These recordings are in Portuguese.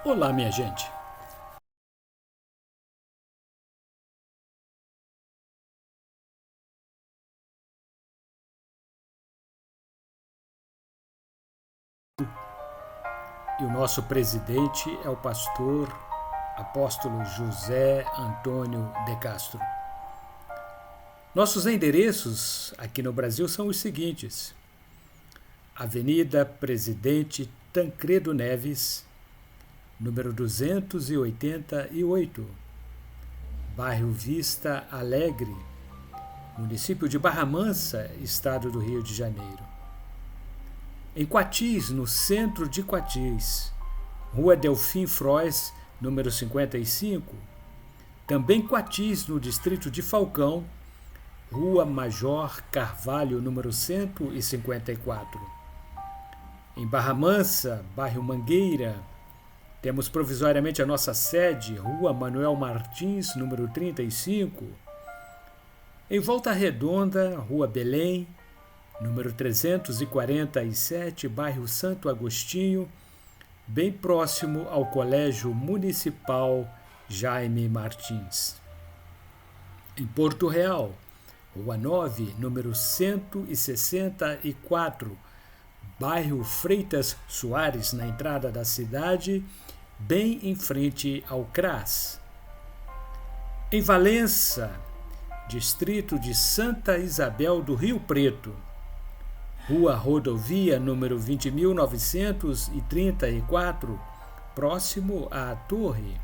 Olá, minha gente. E o nosso presidente é o pastor apóstolo José Antônio de Castro. Nossos endereços aqui no Brasil são os seguintes: Avenida Presidente Tancredo Neves, número 288, bairro Vista Alegre, município de Barra Mansa, estado do Rio de Janeiro. Em Quatis, no centro de Quatis, Rua Delfim Frois, número 55. Também Quatis, no distrito de Falcão, Rua Major Carvalho, número 154. Em Barra Mansa, bairro Mangueira, temos provisoriamente a nossa sede, Rua Manuel Martins, número 35. Em Volta Redonda, Rua Belém, número 347, bairro Santo Agostinho, bem próximo ao Colégio Municipal Jaime Martins. Em Porto Real, Rua 9, número 164, bairro Freitas Soares, na entrada da cidade, bem em frente ao CRAS. Em Valença, distrito de Santa Isabel do Rio Preto, Rua Rodovia, número 20.934, próximo à Torre.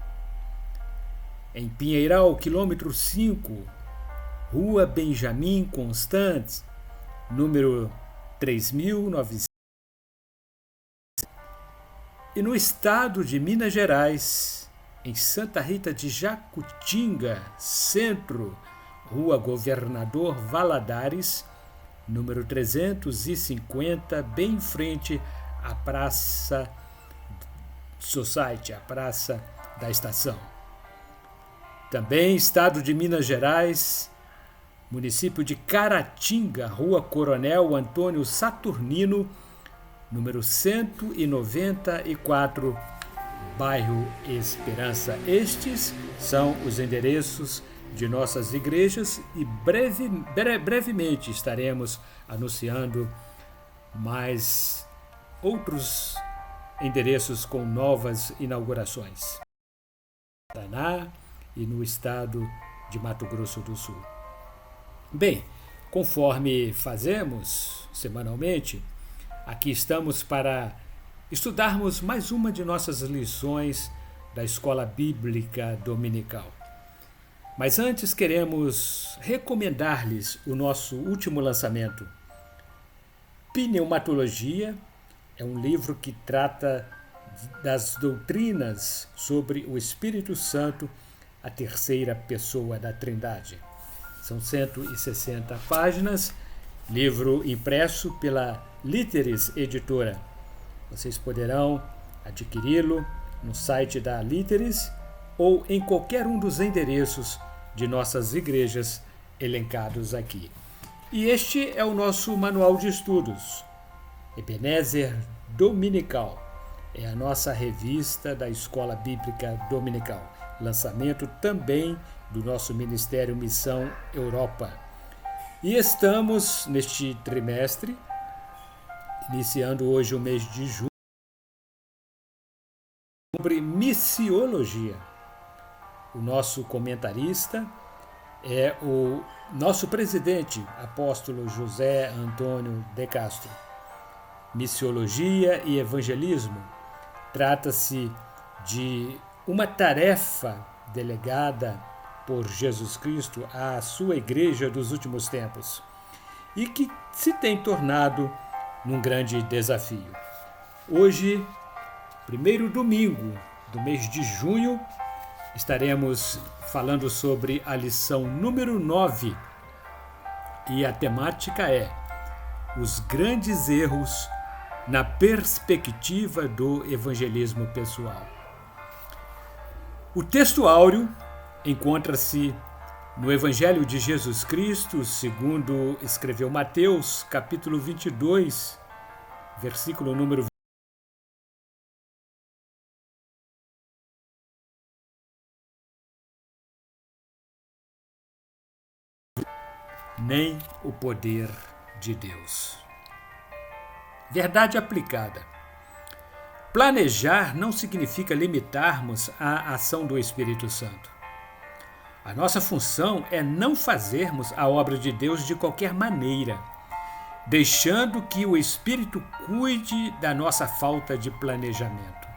Em Pinheiral, quilômetro 5, Rua Benjamin Constant, número 3.900. E no estado de Minas Gerais, em Santa Rita de Jacutinga, Centro, Rua Governador Valadares, número 350, bem em frente à Praça Society, a Praça da Estação. Também estado de Minas Gerais, município de Caratinga, Rua Coronel Antônio Saturnino, número 194, bairro Esperança. Estes são os endereços de nossas igrejas e brevemente estaremos anunciando mais outros endereços com novas inaugurações no Paraná e no estado de Mato Grosso do Sul. Bem, conforme fazemos semanalmente, aqui estamos para estudarmos mais uma de nossas lições da Escola Bíblica Dominical. Mas antes queremos recomendar-lhes o nosso último lançamento. Pneumatologia é um livro que trata das doutrinas sobre o Espírito Santo, a terceira pessoa da Trindade. São 160 páginas, livro impresso pela Literis Editora. Vocês poderão adquiri-lo no site da Literis ou em qualquer um dos endereços de nossas igrejas elencados aqui. E este é o nosso manual de estudos, Ebenezer Dominical. É a nossa revista da Escola Bíblica Dominical. Lançamento também do nosso Ministério Missão Europa. E estamos neste trimestre, iniciando hoje o mês de junho, sobre missiologia. O nosso comentarista é o nosso presidente, apóstolo José Antônio de Castro. Missiologia e evangelismo. Trata-se de uma tarefa delegada por Jesus Cristo à sua igreja dos últimos tempos e que se tem tornado num grande desafio. Hoje, primeiro domingo do mês de junho, estaremos falando sobre a lição número 9 e a temática é os grandes erros na perspectiva do evangelismo pessoal. O texto áureo encontra-se no Evangelho de Jesus Cristo, segundo escreveu Mateus, capítulo 22, versículo número nem o poder de Deus. Verdade aplicada. Planejar não significa limitarmos a ação do Espírito Santo. A nossa função é não fazermos a obra de Deus de qualquer maneira, deixando que o Espírito cuide da nossa falta de planejamento.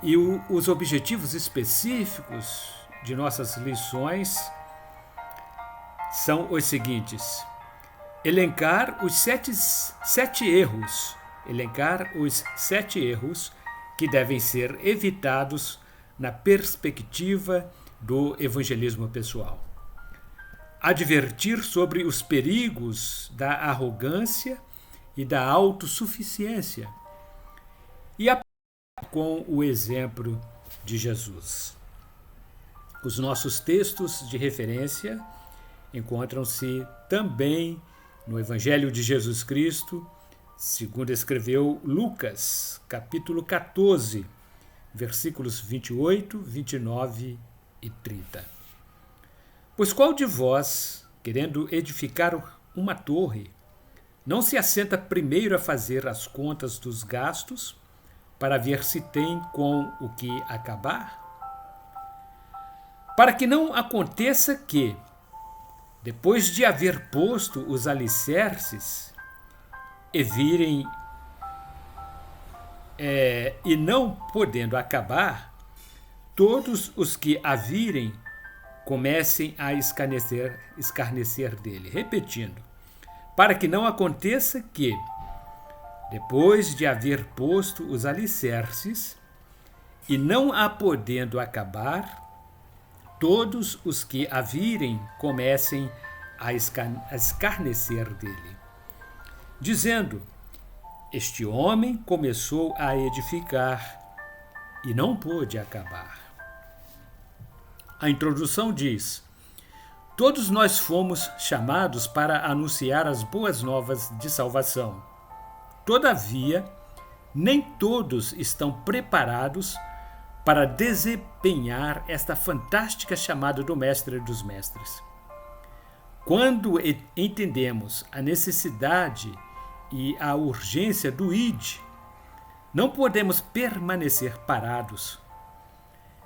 E os objetivos específicos de nossas lições são os seguintes: elencar os sete erros que devem ser evitados na perspectiva do evangelismo pessoal. Advertir sobre os perigos da arrogância e da autossuficiência. E com o exemplo de Jesus. Os nossos textos de referência encontram-se também no Evangelho de Jesus Cristo, segundo escreveu Lucas, capítulo 14, versículos 28, 29 e 30. Pois qual de vós, querendo edificar uma torre, não se assenta primeiro a fazer as contas dos gastos, para ver se tem com o que acabar? Para que não aconteça que, depois de haver posto os alicerces, e não podendo acabar, todos os que a virem comecem a escarnecer dele. Repetindo, para que não aconteça que, depois de haver posto os alicerces, e não a podendo acabar, todos os que a virem comecem a escarnecer dele, dizendo: este homem começou a edificar e não pôde acabar. A introdução diz: todos nós fomos chamados para anunciar as boas novas de salvação. Todavia, nem todos estão preparados para desempenhar esta fantástica chamada do Mestre dos Mestres. Quando entendemos a necessidade e a urgência do ID, não podemos permanecer parados.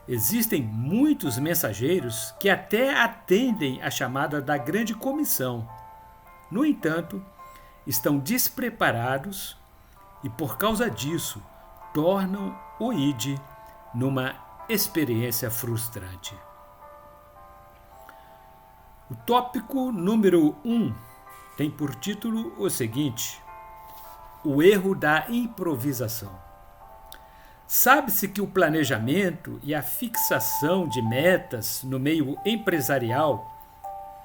Existem muitos mensageiros que até atendem a chamada da grande comissão. No entanto, estão despreparados e, por causa disso, tornam o ID numa experiência frustrante. O tópico número 1 tem por título o seguinte: o erro da improvisação. Sabe-se que o planejamento e a fixação de metas no meio empresarial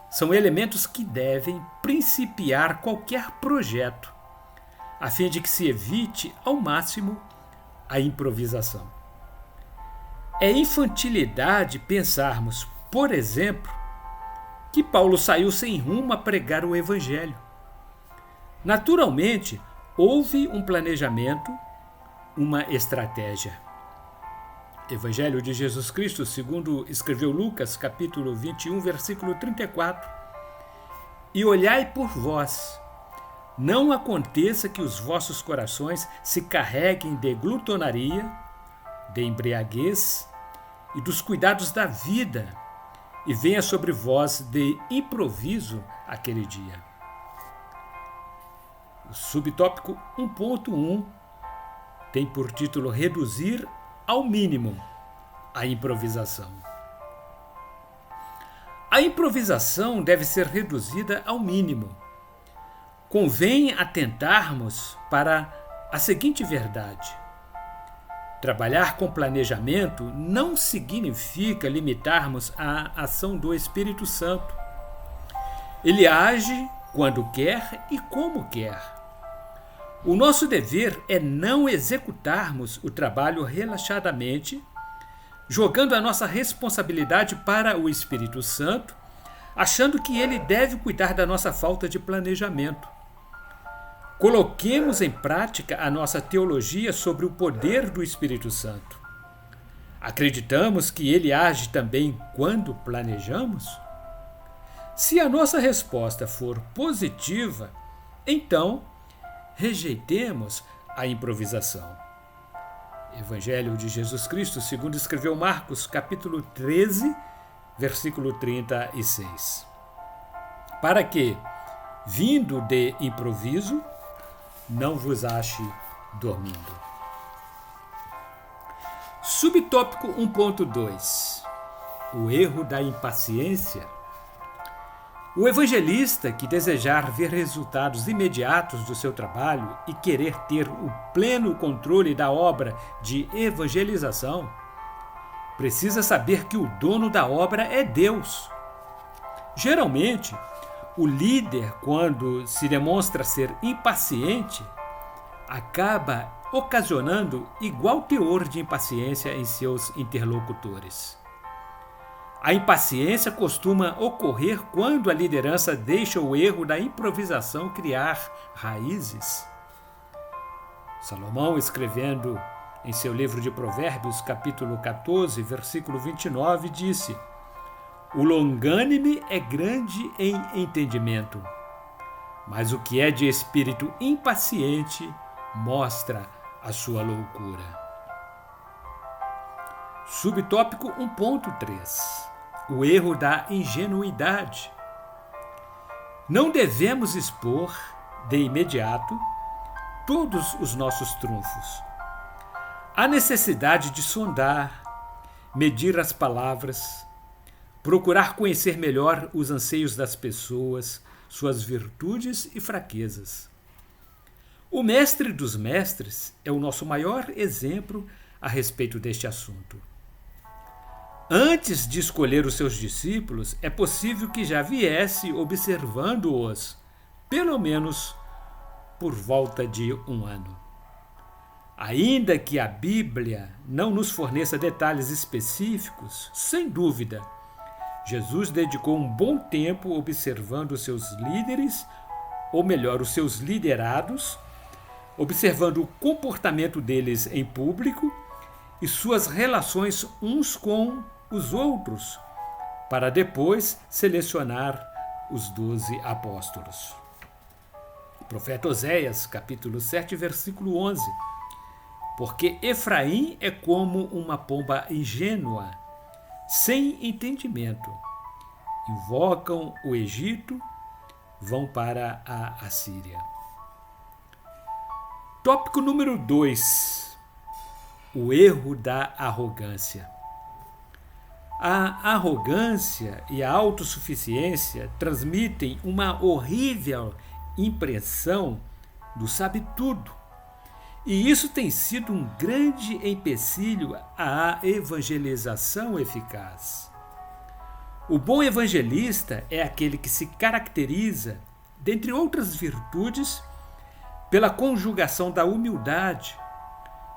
são elementos que devem principiar qualquer projeto, a fim de que se evite ao máximo a improvisação. É infantilidade pensarmos, por exemplo, que Paulo saiu sem rumo a pregar o Evangelho. Naturalmente, houve um planejamento, uma estratégia. Evangelho de Jesus Cristo, segundo escreveu Lucas, capítulo 21, versículo 34. E olhai por vós, não aconteça que os vossos corações se carreguem de glutonaria, de embriaguez e dos cuidados da vida, e venha sobre vós de improviso aquele dia. O subtópico 1.1 tem por título reduzir ao mínimo a improvisação. A improvisação deve ser reduzida ao mínimo. Convém atentarmos para a seguinte verdade: trabalhar com planejamento não significa limitarmos a ação do Espírito Santo. Ele age quando quer e como quer. O nosso dever é não executarmos o trabalho relaxadamente, jogando a nossa responsabilidade para o Espírito Santo, achando que ele deve cuidar da nossa falta de planejamento. Coloquemos em prática a nossa teologia sobre o poder do Espírito Santo. Acreditamos que ele age também quando planejamos? Se a nossa resposta for positiva, então rejeitemos a improvisação. Evangelho de Jesus Cristo, segundo escreveu Marcos, capítulo 13, versículo 36. Para que, vindo de improviso, não vos ache dormindo. Subtópico 1.2. O erro da impaciência. O evangelista que desejar ver resultados imediatos do seu trabalho e querer ter o pleno controle da obra de evangelização, precisa saber que o dono da obra é Deus. Geralmente, o líder, quando se demonstra ser impaciente, acaba ocasionando igual teor de impaciência em seus interlocutores. A impaciência costuma ocorrer quando a liderança deixa o erro da improvisação criar raízes. Salomão, escrevendo em seu livro de Provérbios, capítulo 14, versículo 29, disse: "O longânime é grande em entendimento, mas o que é de espírito impaciente mostra a sua loucura." Subtópico 1.3. O erro da ingenuidade. Não devemos expor, de imediato, todos os nossos trunfos. Há necessidade de sondar, medir as palavras, procurar conhecer melhor os anseios das pessoas, suas virtudes e fraquezas. O mestre dos mestres é o nosso maior exemplo a respeito deste assunto. Antes de escolher os seus discípulos, é possível que já viesse observando-os, pelo menos por volta de 1 ano. Ainda que a Bíblia não nos forneça detalhes específicos, sem dúvida, Jesus dedicou um bom tempo observando os seus líderes, ou melhor, os seus liderados, observando o comportamento deles em público e suas relações uns com os outros, para depois selecionar os 12 apóstolos. O profeta Oséias, capítulo 7, versículo 11. Porque Efraim é como uma pomba ingênua, sem entendimento. Invocam o Egito, vão para a Assíria. Tópico número 2. O erro da arrogância. A arrogância e a autossuficiência transmitem uma horrível impressão do sabe-tudo. E isso tem sido um grande empecilho à evangelização eficaz. O bom evangelista é aquele que se caracteriza, dentre outras virtudes, pela conjugação da humildade,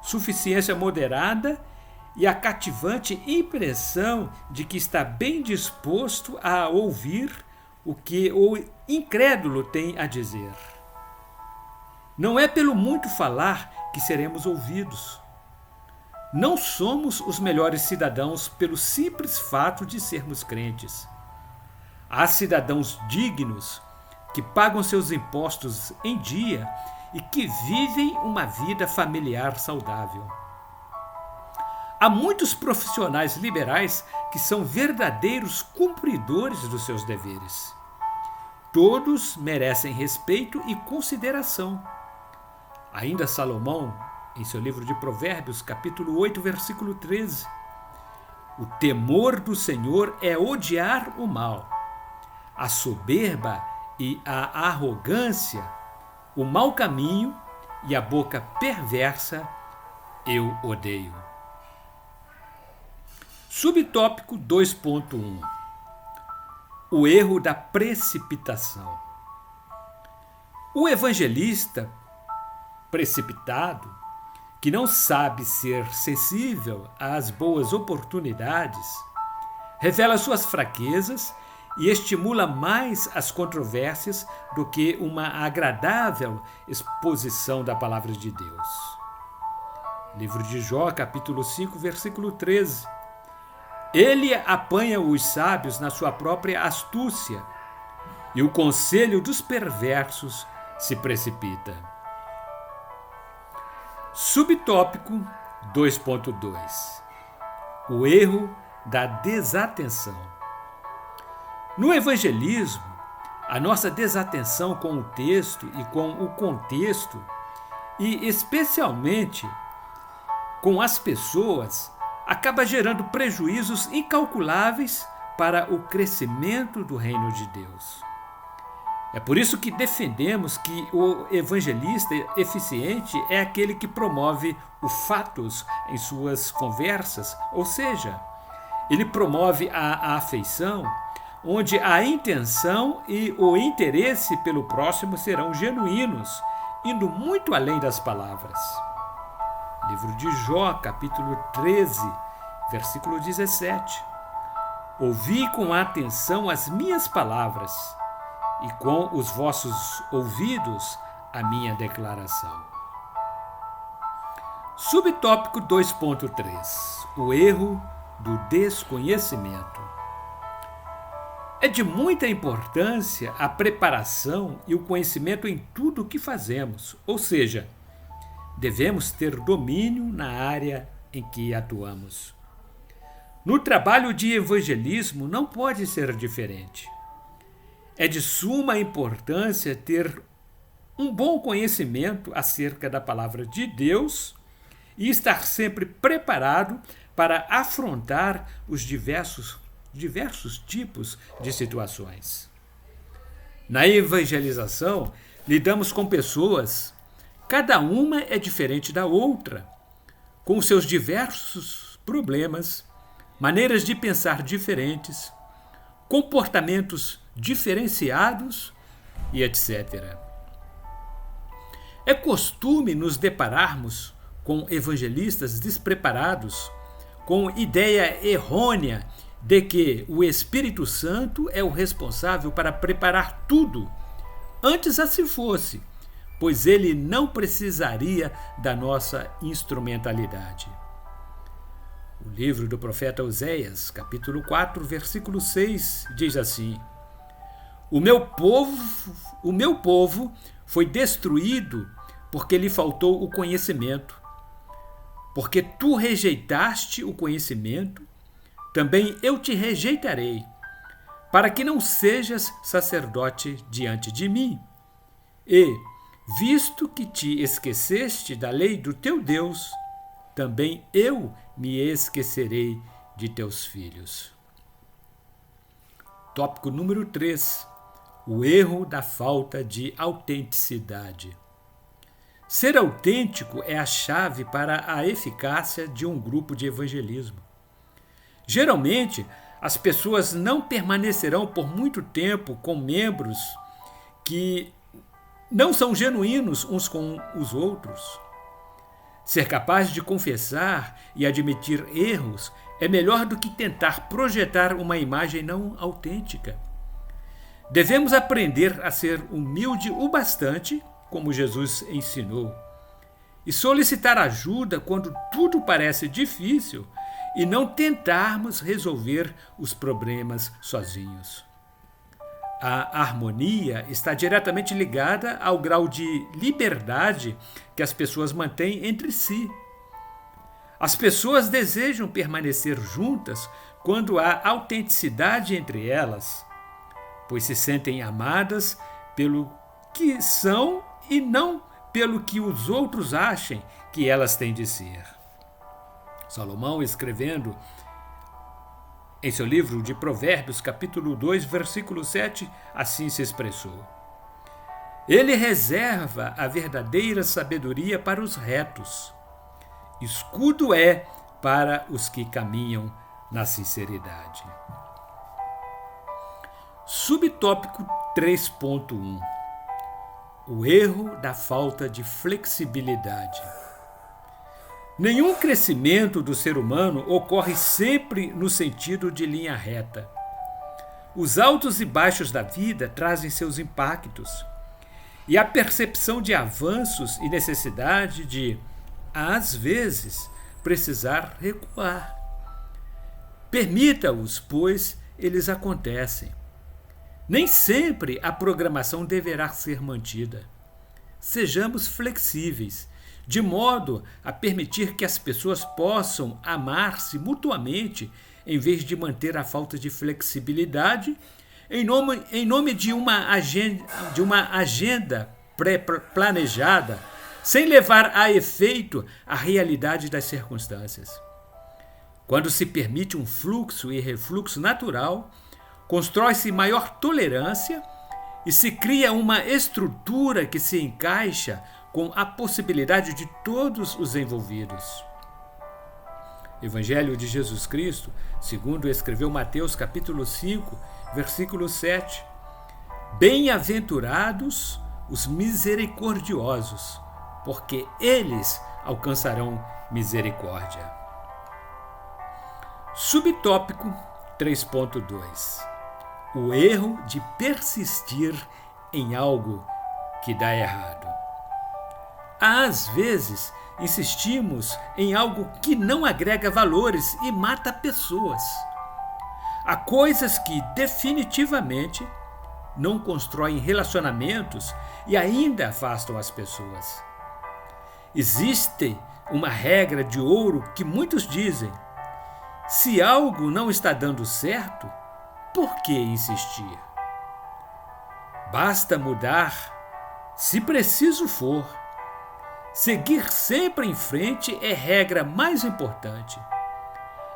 suficiência moderada e a cativante impressão de que está bem disposto a ouvir o que o incrédulo tem a dizer. Não é pelo muito falar que seremos ouvidos. Não somos os melhores cidadãos pelo simples fato de sermos crentes. Há cidadãos dignos que pagam seus impostos em dia e que vivem uma vida familiar saudável. Há muitos profissionais liberais que são verdadeiros cumpridores dos seus deveres. Todos merecem respeito e consideração. Ainda Salomão, em seu livro de Provérbios, capítulo 8, versículo 13. O temor do Senhor é odiar o mal. A soberba e a arrogância, o mau caminho e a boca perversa eu odeio. Subtópico 2.1. O erro da precipitação. O evangelista precipitado, que não sabe ser sensível às boas oportunidades, revela suas fraquezas e estimula mais as controvérsias do que uma agradável exposição da palavra de Deus. Livro de Jó, capítulo 5, versículo 13. Ele apanha os sábios na sua própria astúcia e o conselho dos perversos se precipita. Subtópico 2.2. O erro da desatenção. No evangelismo, a nossa desatenção com o texto e com o contexto, e especialmente com as pessoas, acaba gerando prejuízos incalculáveis para o crescimento do reino de Deus. É por isso que defendemos que o evangelista eficiente é aquele que promove o fatos em suas conversas, ou seja, ele promove a afeição, onde a intenção e o interesse pelo próximo serão genuínos, indo muito além das palavras. Livro de Jó, capítulo 13, versículo 17. Ouvi com atenção as minhas palavras, e com os vossos ouvidos a minha declaração. Subtópico 2.3. O erro do desconhecimento. É de muita importância a preparação e o conhecimento em tudo o que fazemos, ou seja, devemos ter domínio na área em que atuamos. No trabalho de evangelismo não pode ser diferente. É de suma importância ter um bom conhecimento acerca da palavra de Deus e estar sempre preparado para afrontar os diversos tipos de situações. Na evangelização, lidamos com pessoas, cada uma é diferente da outra, com seus diversos problemas, maneiras de pensar diferentes, comportamentos diferenciados e etc. É costume nos depararmos com evangelistas despreparados, com ideia errônea de que o Espírito Santo é o responsável para preparar tudo, antes assim fosse, pois ele não precisaria da nossa instrumentalidade. O livro do profeta Oséias, capítulo 4, versículo 6, diz assim: O meu povo foi destruído porque lhe faltou o conhecimento. Porque tu rejeitaste o conhecimento, também eu te rejeitarei, para que não sejas sacerdote diante de mim. E, visto que te esqueceste da lei do teu Deus, também eu me esquecerei de teus filhos. Tópico número 3. O erro da falta de autenticidade. Ser autêntico é a chave para a eficácia de um grupo de evangelismo. Geralmente, as pessoas não permanecerão por muito tempo com membros que não são genuínos uns com os outros. Ser capaz de confessar e admitir erros é melhor do que tentar projetar uma imagem não autêntica. Devemos aprender a ser humilde o bastante, como Jesus ensinou, e solicitar ajuda quando tudo parece difícil e não tentarmos resolver os problemas sozinhos. A harmonia está diretamente ligada ao grau de liberdade que as pessoas mantêm entre si. As pessoas desejam permanecer juntas quando há autenticidade entre elas, pois se sentem amadas pelo que são e não pelo que os outros achem que elas têm de ser. Salomão, escrevendo em seu livro de Provérbios, capítulo 2, versículo 7, assim se expressou: Ele reserva a verdadeira sabedoria para os retos, escudo é para os que caminham na sinceridade. Subtópico 3.1. O erro da falta de flexibilidade. Nenhum crescimento do ser humano ocorre sempre no sentido de linha reta. Os altos e baixos da vida trazem seus impactos, e a percepção de avanços e necessidade de, às vezes, precisar recuar. Permita-os, pois eles acontecem. Nem sempre a programação deverá ser mantida. Sejamos flexíveis, de modo a permitir que as pessoas possam amar-se mutuamente, em vez de manter a falta de flexibilidade, em nome de uma agenda pré-planejada, sem levar a efeito a realidade das circunstâncias. Quando se permite um fluxo e refluxo natural, constrói-se maior tolerância e se cria uma estrutura que se encaixa com a possibilidade de todos os envolvidos. Evangelho de Jesus Cristo, segundo escreveu Mateus capítulo 5, versículo 7. Bem-aventurados os misericordiosos, porque eles alcançarão misericórdia. Subtópico 3.2. O erro de persistir em algo que dá errado. Às vezes, insistimos em algo que não agrega valores e mata pessoas. Há coisas que definitivamente não constroem relacionamentos e ainda afastam as pessoas. Existe uma regra de ouro que muitos dizem: se algo não está dando certo, por que insistir? Basta mudar, se preciso for. Seguir sempre em frente é a regra mais importante.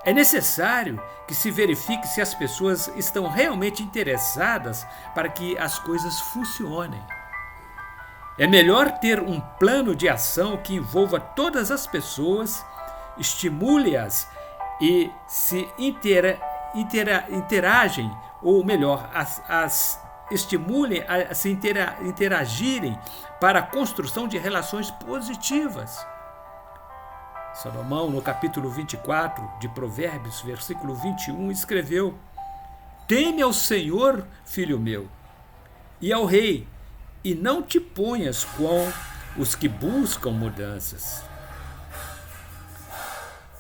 É necessário que se verifique se as pessoas estão realmente interessadas para que as coisas funcionem. É melhor ter um plano de ação que envolva todas as pessoas, estimule-as e se interagem, ou melhor, as estimulem a se interagirem para a construção de relações positivas. Salomão, no capítulo 24 de Provérbios, versículo 21, escreveu: teme ao Senhor, filho meu, e ao rei, e não te ponhas com os que buscam mudanças.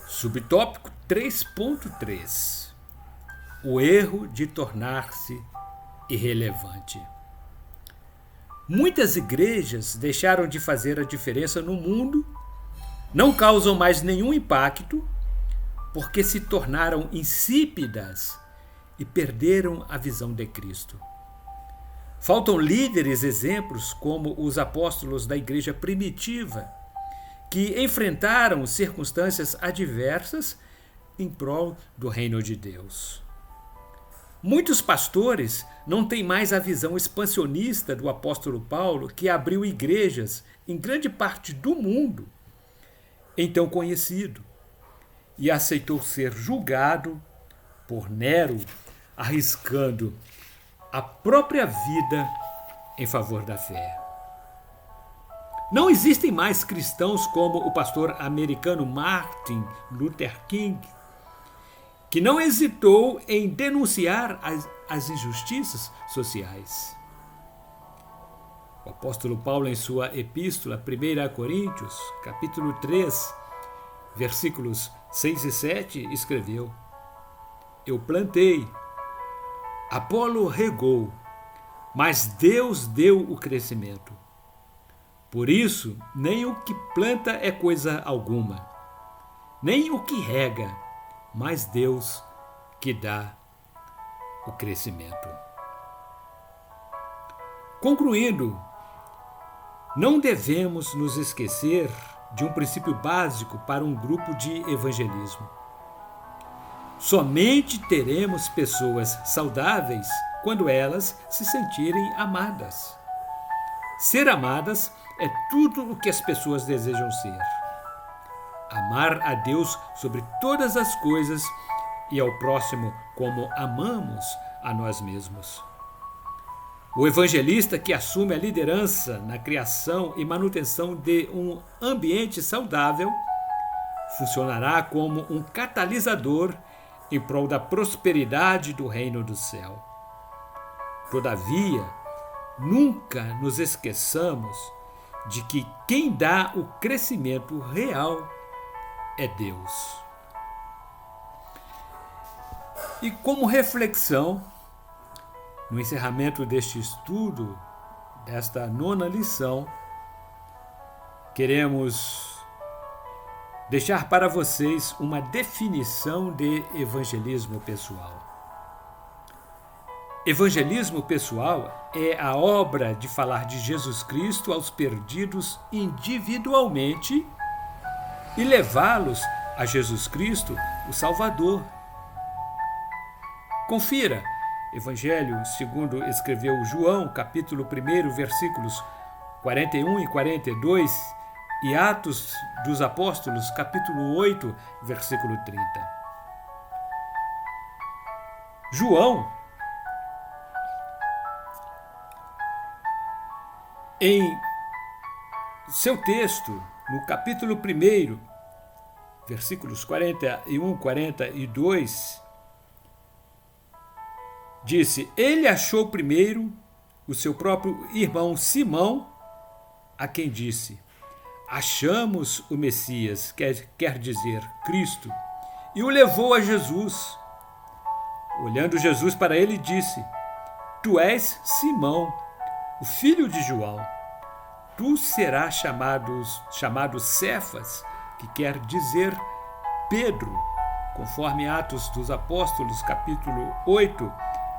Subtópico 3.3. O erro de tornar-se irrelevante. Muitas igrejas deixaram de fazer a diferença no mundo, não causam mais nenhum impacto, porque se tornaram insípidas e perderam a visão de Cristo. Faltam líderes exemplos como os apóstolos da igreja primitiva, que enfrentaram circunstâncias adversas em prol do reino de Deus. Muitos pastores não têm mais a visão expansionista do apóstolo Paulo, que abriu igrejas em grande parte do mundo, então conhecido, e aceitou ser julgado por Nero, arriscando a própria vida em favor da fé. Não existem mais cristãos como o pastor americano Martin Luther King, que não hesitou em denunciar as injustiças sociais. O apóstolo Paulo, em sua epístola 1 Coríntios, capítulo 3, versículos 6 e 7, escreveu: eu plantei, Apolo regou, mas Deus deu o crescimento. Por isso, nem o que planta é coisa alguma, nem o que rega, mas Deus que dá o crescimento. Concluindo, não devemos nos esquecer de um princípio básico para um grupo de evangelismo. Somente teremos pessoas saudáveis quando elas se sentirem amadas. Ser amadas é tudo o que as pessoas desejam ser. Amar a Deus sobre todas as coisas e ao próximo como amamos a nós mesmos. O evangelista que assume a liderança na criação e manutenção de um ambiente saudável funcionará como um catalisador em prol da prosperidade do reino do céu. Todavia, nunca nos esqueçamos de que quem dá o crescimento real é Deus. E como reflexão, No encerramento deste estudo, desta 9ª lição, queremos deixar para vocês uma definição de evangelismo pessoal. Evangelismo pessoal é a obra de falar de Jesus Cristo aos perdidos individualmente e levá-los a Jesus Cristo, o Salvador. Confira, Evangelho segundo escreveu João, capítulo 1, versículos 41 e 42, e Atos dos Apóstolos, capítulo 8, versículo 30. João, em seu texto, no capítulo 1, versículos 41 e 42, disse: Ele achou primeiro o seu próprio irmão Simão, a quem disse: Achamos o Messias, quer dizer, Cristo, e o levou a Jesus. Olhando Jesus para ele, disse: Tu és Simão, o filho de João. Tu serás chamado Cefas, que quer dizer Pedro, conforme Atos dos Apóstolos, capítulo 8,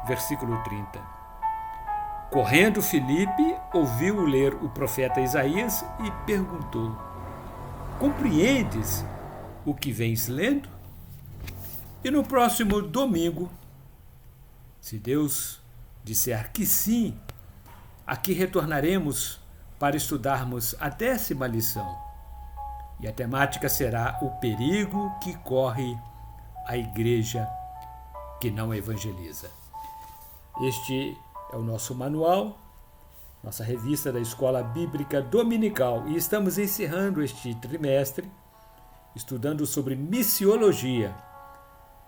versículo 30. Correndo Filipe, ouviu ler o profeta Isaías e perguntou: Compreendes o que vens lendo? E no próximo domingo, se Deus disser que sim, aqui retornaremos para estudarmos a 10ª lição. E a temática será o perigo que corre a igreja que não evangeliza. Este é o nosso manual, nossa revista da Escola Bíblica Dominical, e estamos encerrando este trimestre estudando sobre missiologia,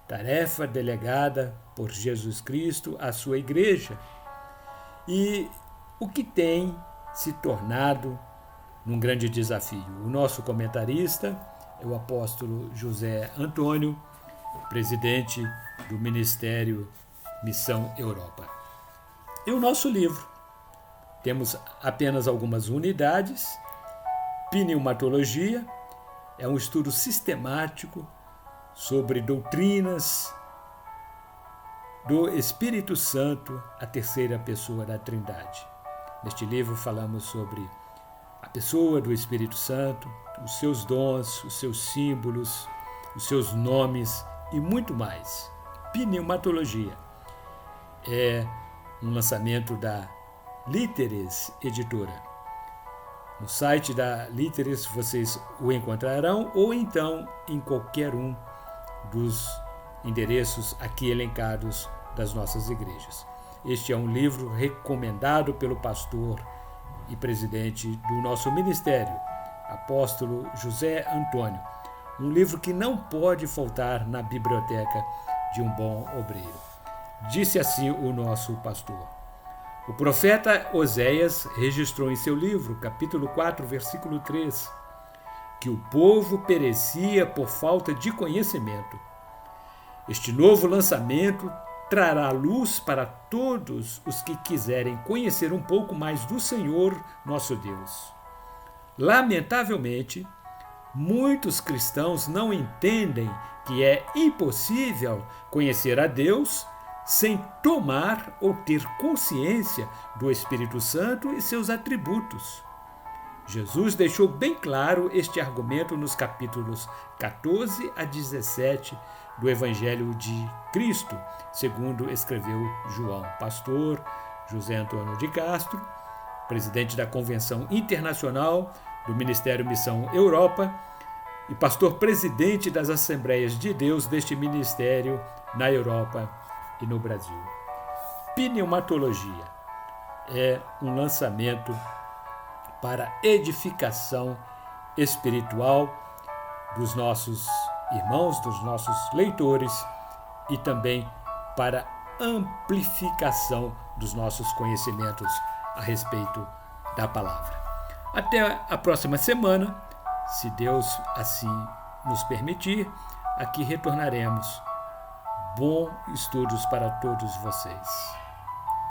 tarefa delegada por Jesus Cristo à sua igreja, e o que tem se tornado num grande desafio. O nosso comentarista é o apóstolo José Antônio, presidente do Ministério Missão Europa. E o nosso livro, temos apenas algumas unidades. Pneumatologia é um estudo sistemático sobre doutrinas do Espírito Santo, a terceira pessoa da Trindade. Neste livro falamos sobre a pessoa do Espírito Santo, os seus dons, os seus símbolos, os seus nomes e muito mais. Pneumatologia é um lançamento da Líteres Editora. No site da Líteres vocês o encontrarão, ou então em qualquer um dos endereços aqui elencados das nossas igrejas. Este é um livro recomendado pelo pastor e presidente do nosso ministério, apóstolo José Antônio. Um livro que não pode faltar na biblioteca de um bom obreiro. Disse assim o nosso pastor: o profeta Oséias registrou em seu livro, capítulo 4, versículo 3, que o povo perecia por falta de conhecimento. Este novo lançamento trará luz para todos os que quiserem conhecer um pouco mais do Senhor, nosso Deus. Lamentavelmente, muitos cristãos não entendem que é impossível conhecer a Deus sem tomar ou ter consciência do Espírito Santo e seus atributos. Jesus deixou bem claro este argumento nos capítulos 14 a 17 do Evangelho de Cristo, segundo escreveu João. Pastor José Antônio de Castro, presidente da Convenção Internacional do Ministério Missão Europa e pastor presidente das Assembleias de Deus deste ministério na Europa e no Brasil. Pneumatologia é um lançamento para edificação espiritual dos nossos irmãos, dos nossos leitores e também para amplificação dos nossos conhecimentos a respeito da palavra. Até a próxima semana, se Deus assim nos permitir, aqui retornaremos. Bons estudos para todos vocês.